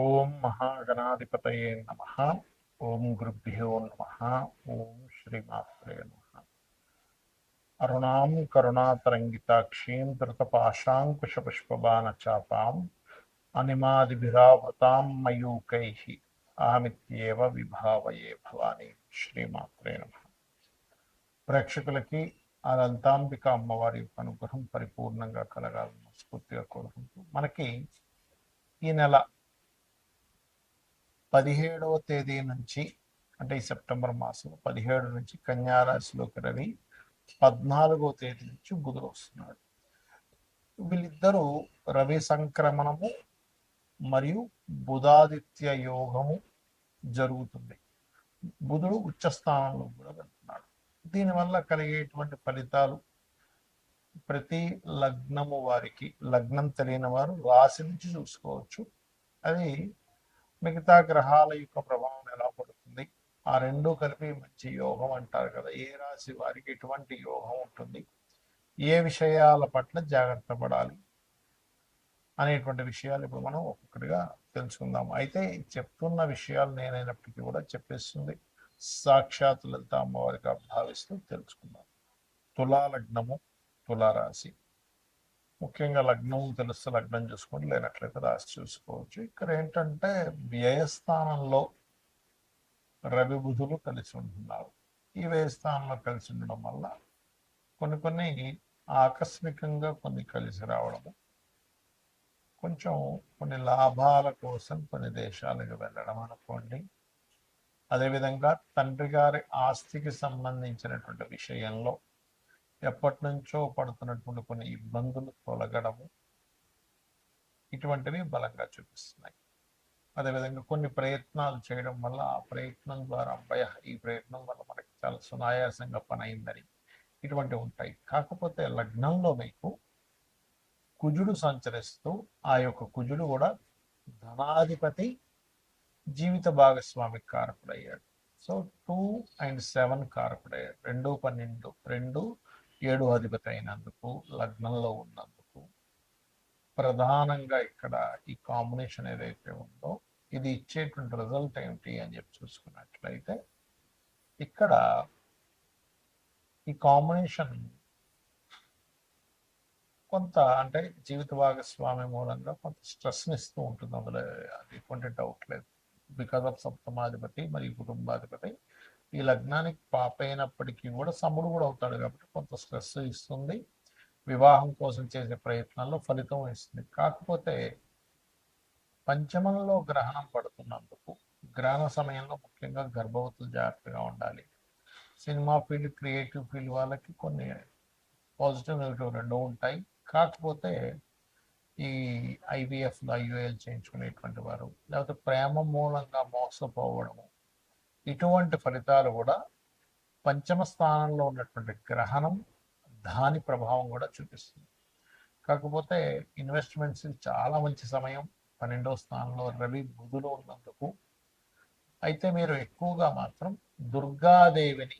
ఓం మహాగణాధిపతయే నమ. ఓం గురుభ్యో నమ. ఓం శ్రీమాత్రే నమ. అరుణాం కరుణాతరంగితాక్షీం ధృతపాశాంకుశపుష్పబాణచాపాం అనిమాదిభిరావతాం మయూకై అహమిత్యేవ విభావయే భవాని. శ్రీమాత్రే నమ. ప్రేక్షకులకి ఆ లలితాంబిక అమ్మవారి యొక్క అనుగ్రహం పరిపూర్ణంగా కలగాలని స్ఫూర్తిగా కోరుకుంటూ మనకి ఈ నెల 17వ తేదీ నుంచి, అంటే ఈ సెప్టెంబర్ మాసం 17 నుంచి కన్యారాశిలోకి రవి, 14వ తేదీ నుంచి బుధుడు వస్తున్నాడు. వీళ్ళిద్దరూ రవి సంక్రమణము మరియు బుధాదిత్య యోగము జరుగుతుంది. బుధుడు ఉచ్చ స్థానంలో కూడా వెళ్తున్నాడు. దీనివల్ల కలిగేటువంటి ఫలితాలు ప్రతి లగ్నము వారికి, లగ్నం తెలియని వారు రాశి నుంచి చూసుకోవచ్చు. అది మిగతా గ్రహాల యొక్క ప్రభావం ఎలా పడుతుంది, ఆ రెండు కలిపి మంచి యోగం అంటారు కదా, ఏ రాశి వారికి ఎటువంటి యోగం ఉంటుంది, ఏ విషయాల పట్ల జాగ్రత్త పడాలి అనేటువంటి విషయాలు ఇప్పుడు మనం ఒక్కొక్కటిగా తెలుసుకుందాం. అయితే చెప్తున్న విషయాలు నేనైనప్పటికీ కూడా చెప్పేస్తుంది సాక్షాత్ లలిత అమ్మవారిగా భావిస్తూ తెలుసుకుందాం. తులా లగ్నము, తులారాశి. ముఖ్యంగా లగ్నం తెలుస్తే లగ్నం చూసుకోండి, లేనట్లయితే రాశి చూసుకోవచ్చు. ఇక్కడ ఏంటంటే వ్యయస్థానంలో రవి బుధులు కలిసి ఉంటున్నారు. ఈ వ్యయస్థానంలో కలిసి ఉండడం వల్ల కొన్ని ఆకస్మికంగా కొన్ని కలిసి రావడము, కొంచెం కొన్ని లాభాల కోసం కొన్ని దేశాలకు వెళ్ళడం అనుకోండి. అదేవిధంగా తండ్రి గారి ఆస్తికి సంబంధించినటువంటి విషయంలో ఎప్పటి నుంచో పడుతున్నటువంటి కొన్ని ఇబ్బందులు తొలగడము, ఇటువంటివి బలంగా చూపిస్తున్నాయి. అదేవిధంగా కొన్ని ప్రయత్నాలు చేయడం వల్ల ఆ ప్రయత్నం ద్వారా అబ్బాయి ఈ ప్రయత్నం వల్ల మనకి చాలా సునాయాసంగా పని అయిందని ఇటువంటివి ఉంటాయి. కాకపోతే లగ్నంలో మీకు కుజుడు సంచరిస్తూ, ఆ యొక్క కుజుడు కూడా ధనాధిపతి, జీవిత భాగస్వామి కారకుడయ్యాడు. So 2 and 7 కారకుడయ్యాడు. 2, 12, 2, 7 అధిపతి అయినందుకు, లగ్నంలో ఉన్నందుకు ప్రధానంగా ఇక్కడ ఈ కాంబినేషన్ ఏదైతే ఉందో ఇది ఇచ్చేటువంటి రిజల్ట్ ఏమిటి అని చెప్పి చూసుకున్నట్లయితే, ఇక్కడ ఈ కాంబినేషన్ కొంత అంటే జీవిత భాగస్వామి మూలంగా కొంత స్ట్రెస్ని ఇస్తూ ఉంటుంది. అందులో అది ఎటువంటి డౌట్ లేదు. బికాస్ ఆఫ్ సప్తమాధిపతి మరియు కుటుంబాధిపతి ఈ లగ్నానికి పాప అయినప్పటికీ కూడా సముడు కూడా అవుతాడు కాబట్టి కొంత స్ట్రెస్ ఇస్తుంది. వివాహం కోసం చేసే ప్రయత్నాల్లో ఫలితం ఇస్తుంది. కాకపోతే పంచమంలో గ్రహణం పడుతున్నందుకు గ్రహణ సమయంలో ముఖ్యంగా గర్భవతులు జాగ్రత్తగా ఉండాలి. సినిమా ఫీల్డ్, క్రియేటివ్ ఫీల్డ్ వాళ్ళకి కొన్ని పాజిటివ్ నెగిటివ్ రెండు ఉంటాయి. కాకపోతే ఈ ఐవీఎఫ్ ఐయుఎల్ చేయించుకునేటువంటి వారు, లేకపోతే ప్రేమ మూలంగా మోసపోవడము, ఇటువంటి ఫలితాలు కూడా పంచమ స్థానంలో ఉన్నటువంటి గ్రహణం దాని ప్రభావం కూడా చూపిస్తుంది. కాకపోతే ఇన్వెస్ట్మెంట్స్ చాలా మంచి సమయం, 12వ స్థానంలో రవి బుధులు ఉన్నందుకు. అయితే మీరు ఎక్కువగా మాత్రం దుర్గాదేవిని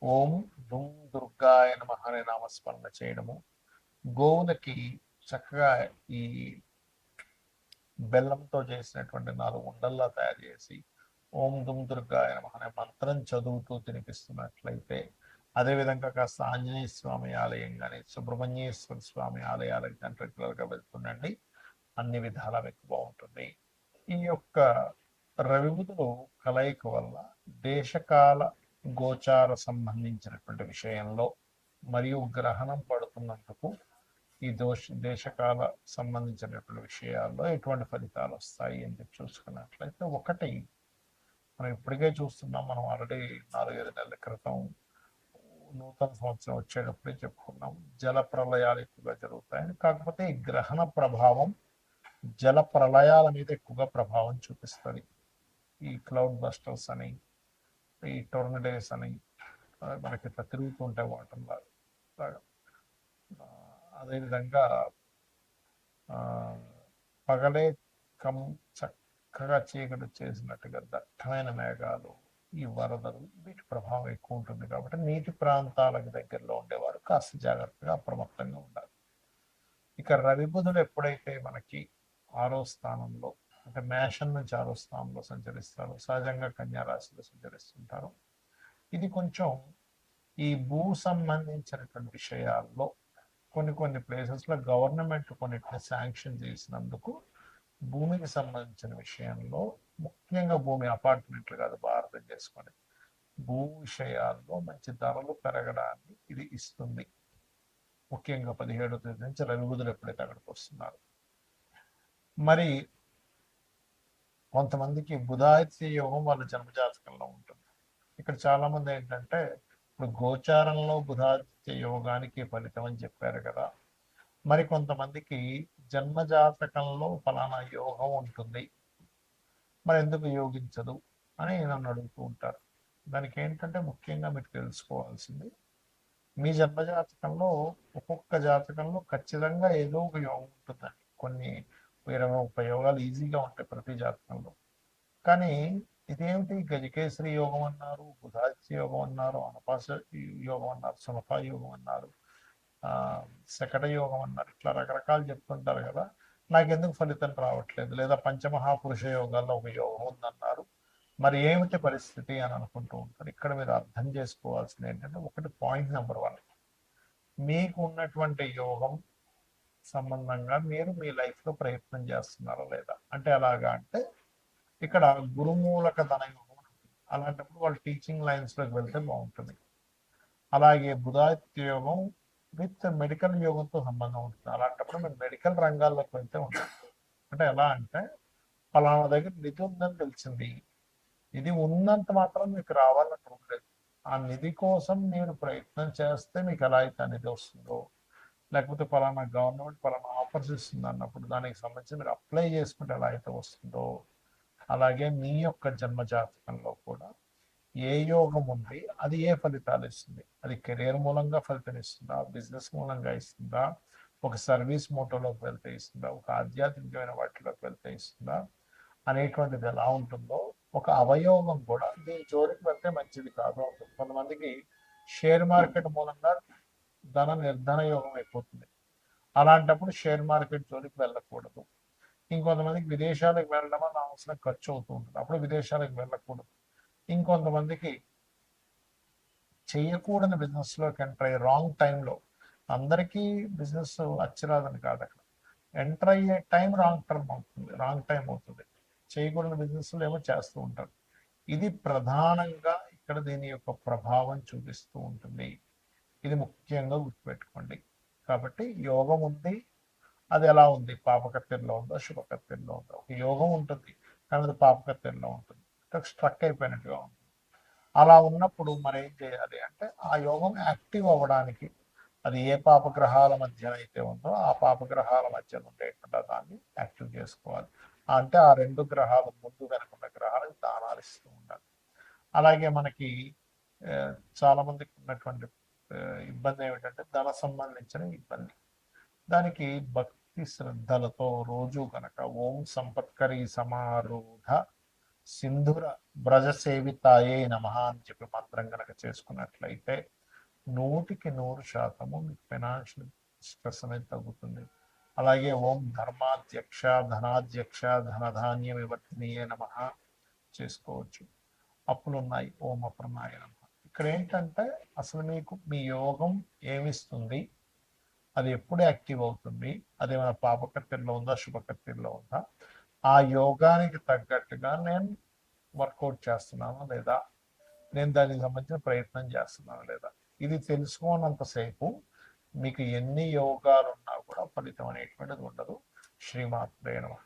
ఓం దుం దుర్గాయ నమః అనే నామస్మరణ చేయడము, గోవులకి చక్కగా ఈ బెల్లంతో చేసినటువంటి 4 ఉండల్లా తయారు చేసి ఓం దుం దుర్గాయ నమః అనే మంత్రం చదువుతూ తినిపిస్తున్నట్లయితే, అదేవిధంగా కాస్త ఆంజనేయ స్వామి ఆలయం కానీ సుబ్రహ్మణ్యేశ్వర స్వామి ఆలయాలకు కానీ రెగ్యులర్గా వెళ్తుండండి. అన్ని విధాలా మీకు బాగుంటుంది. ఈ యొక్క రవిబుధులు కలయిక వల్ల దేశకాల గోచార సంబంధించినటువంటి విషయంలో మరియు గ్రహణం పడుతున్నందుకు ఈ దేశకాల సంబంధించినటువంటి విషయాల్లో ఎటువంటి ఫలితాలు వస్తాయి అని చెప్పి చూసుకున్నట్లయితే, ఒకటి మనం ఇప్పటికే చూస్తున్నాం. మనం ఆల్రెడీ 4-5 నెలల క్రితం నూతన సంవత్సరం వచ్చేటప్పుడే చెప్పుకున్నాం, జల ప్రళయాలు ఎక్కువగా జరుగుతాయని. కాకపోతే ఈ గ్రహణ ప్రభావం జల ప్రళయాల మీద ఎక్కువగా ప్రభావం చూపిస్తుంది. ఈ క్లౌడ్ బస్టర్స్ అని, ఈ టోర్నడేస్ అని మనకి ఇట్లా తిరుగుతూ ఉంటాయి వాటర్ లాగా. అదేవిధంగా పగలే చక్కగా చీకటి చేసినట్టుగా దట్టమైన మేఘాలు, ఈ వరదలు, వీటి ప్రభావం ఎక్కువ ఉంటుంది. కాబట్టి నీటి ప్రాంతాలకు దగ్గరలో ఉండేవారు కాస్త జాగ్రత్తగా అప్రమత్తంగా ఉండాలి. ఇక రవి బుధుడు ఎప్పుడైతే మనకి 6వ స్థానంలో అంటే మేషం నుంచి 6వ స్థానంలో సంచరిస్తారు. సహజంగా కన్యా రాశిలో సంచరిస్తుంటారు. ఇది కొంచెం ఈ భూ సంబంధించినటువంటి విషయాల్లో కొన్ని ప్లేసెస్లో గవర్నమెంట్ కొన్నిటిని శాంక్షన్ చేసినందుకు భూమికి సంబంధించిన విషయంలో, ముఖ్యంగా భూమి అపార్ట్మెంట్లు కాదు, భారతం చేసుకోండి, భూ విషయాల్లో మంచి ధరలు పెరగడాన్ని ఇది ఇస్తుంది. ముఖ్యంగా 17వ తేదీ నుంచి రవి బుధులు ఎప్పుడైతే అక్కడికి వస్తున్నారు. మరి కొంతమందికి బుధాదిత్య యోగం వాళ్ళ జన్మజాతకంలో ఉంటుంది. ఇక్కడ చాలా మంది ఏంటంటే ఇప్పుడు గోచారంలో బుధాదిత్య యోగానికి ఫలితం అని చెప్పారు కదా, మరి కొంతమందికి జన్మజాతకంలో ఫలానా యోగం ఉంటుంది, మరి ఎందుకు యోగించదు అని నన్ను అడుగుతూ ఉంటారు. దానికి ఏంటంటే ముఖ్యంగా మీరు తెలుసుకోవాల్సింది, మీ జన్మజాతకంలో ఒక్కొక్క జాతకంలో ఖచ్చితంగా ఏదో ఒక యోగం ఉంటుందండి. కొన్ని 20-30 యోగాలు ఈజీగా ఉంటాయి ప్రతి జాతకంలో. కానీ ఇదేమిటి గజకేసరి యోగం అన్నారు, బుధాదిత్య యోగం అన్నారు, అనపాస యోగం అన్నారు, సునఫా యోగం అన్నారు, శకట యోగం అన్నారు, ఇట్లా రకరకాలు చెప్తుంటారు కదా, నాకెందుకు ఫలితం రావట్లేదు, లేదా పంచమహాపురుష యోగాల్లో ఒక యోగం ఉందన్నారు, మరి ఏమిటి పరిస్థితి అని అనుకుంటూ ఉంటారు. ఇక్కడ మీరు అర్థం చేసుకోవాల్సింది ఏంటంటే, ఒకటి పాయింట్ నెంబర్ 1, మీకు ఉన్నటువంటి యోగం సంబంధంగా మీరు మీ లైఫ్లో ప్రయత్నం చేస్తున్నారా లేదా. అంటే ఎలాగా అంటే, ఇక్కడ గురుమూలక ధన యోగం ఉంటుంది. అలాంటప్పుడు వాళ్ళు టీచింగ్ లైన్స్లోకి వెళ్తే బాగుంటుంది. అలాగే బుధాదిత్య యోగం విత్ మెడికల్ యోగంతో సంబంధం ఉంటుంది. అలాంటప్పుడు మీరు మెడికల్ రంగాల్లోకి వెళ్తే ఉంటుంది. అంటే ఎలా అంటే, పలానా దగ్గర నిధి ఉందని తెలిసింది, ఇది ఉన్నంత మాత్రం మీకు రావాలని ఉండలేదు. ఆ నిధి కోసం మీరు ప్రయత్నం చేస్తే మీకు ఎలా అయితే నిధి వస్తుందో, లేకపోతే పలానా గవర్నమెంట్ పలానా ఆఫర్స్ ఇస్తుంది అన్నప్పుడు దానికి సంబంధించి మీరు అప్లై చేసుకుంటే ఎలా అయితే వస్తుందో, అలాగే మీ యొక్క జన్మజాతకంలో కూడా ఏ యోగం ఉంది, అది ఏ ఫలితాలు ఇస్తుంది. అది కెరీర్ మూలంగా ఫలితం ఇస్తుందా, బిజినెస్ మూలంగా ఇస్తుందా, ఒక సర్వీస్ మోటోలోకి వెళ్తే ఇస్తుందా, ఒక ఆధ్యాత్మికమైన వాటిలోకి వెళ్తే ఇస్తుందా అనేటువంటిది ఎలా ఉంటుందో, ఒక అవయోగం కూడా దీని జోలికి వెళ్తే మంచిది కాదు అవుతుంది. కొంతమందికి షేర్ మార్కెట్ మూలంగా ధన నిర్ధన యోగం అయిపోతుంది. అలాంటప్పుడు షేర్ మార్కెట్ జోలికి వెళ్ళకూడదు. ఇంకొంతమందికి విదేశాలకు వెళ్ళడం అన్న అవసరం ఖర్చు అవుతూ ఉంటుంది, అప్పుడు విదేశాలకు వెళ్ళకూడదు. ఇంకొంతమందికి చేయకూడని బిజినెస్లోకి ఎంటర్ అయ్యే రాంగ్ టైంలో, అందరికీ బిజినెస్ అచ్చిరాదని కాదు, అక్కడ ఎంటర్ అయ్యే టైం రాంగ్ టైం అవుతుంది. చేయకూడని బిజినెస్లు ఏమో చేస్తూ ఉంటారు. ఇది ప్రధానంగా ఇక్కడ దీని యొక్క ప్రభావం చూపిస్తూ ఉంటుంది. ఇది ముఖ్యంగా గుర్తుపెట్టుకోండి. కాబట్టి యోగం ఉంది, అది ఎలా ఉంది, పాపకత్తెరలో ఉందో శుభకత్తెరలో ఉందో. ఒక యోగం ఉంటుంది కానీ అది పాపకత్తెరలో ఉంటుంది, స్ట్రక్ అయిపోయినట్టుగా ఉంటుంది. అలా ఉన్నప్పుడు మరి ఏం చేయాలి అంటే, ఆ యోగం యాక్టివ్ అవ్వడానికి అది ఏ పాపగ్రహాల మధ్య అయితే ఉందో ఆ పాపగ్రహాల మధ్య ఉండేటువంటి దాన్ని యాక్టివ్ చేసుకోవాలి. అంటే ఆ 2 గ్రహాలు ముందు వెనుకున్న గ్రహాలకు దానాలు ఇస్తూ ఉండాలి. అలాగే మనకి చాలా మందికి ఉన్నటువంటి ఇబ్బంది ఏమిటంటే ధన సంబంధించిన ఇబ్బంది. దానికి భక్తి శ్రద్ధలతో రోజు కనుక ఓం సంపత్కరి సమారూఢ సింధుర బ్రజ సేవితాయే నమః అని చెప్పి మంత్రం కనుక చేసుకున్నట్లయితే 100% మీకు ఫైనాన్షియల్ స్ట్రెస్ అనేది తగ్గుతుంది. అలాగే ఓం ధర్మాధ్యక్ష ధనాధ్యక్ష ధనధాన్య వివర్తనీయే నమః చేసుకోవచ్చు. అప్పులున్నాయి ఓం అప్రనాయ నమః. ఇక్కడ ఏంటంటే అసలు మీకు మీ యోగం ఏమిస్తుంది, అది ఎప్పుడు యాక్టివ్ అవుతుంది, అదేమైనా పాపకత్తెరలో ఉందా శుభకత్తెరలో ఉందా, ఆ యోగానికి తగ్గట్టుగా నేను వర్కౌట్ చేస్తున్నాను లేదా, నేను దానికి సంబంధించిన ప్రయత్నం చేస్తున్నాను లేదా, ఇది తెలుసుకోనంతసేపు మీకు ఎన్ని యోగాలు ఉన్నా కూడా ఫలితం అనేటువంటిది ఉండదు. శ్రీమాత్రే నమః.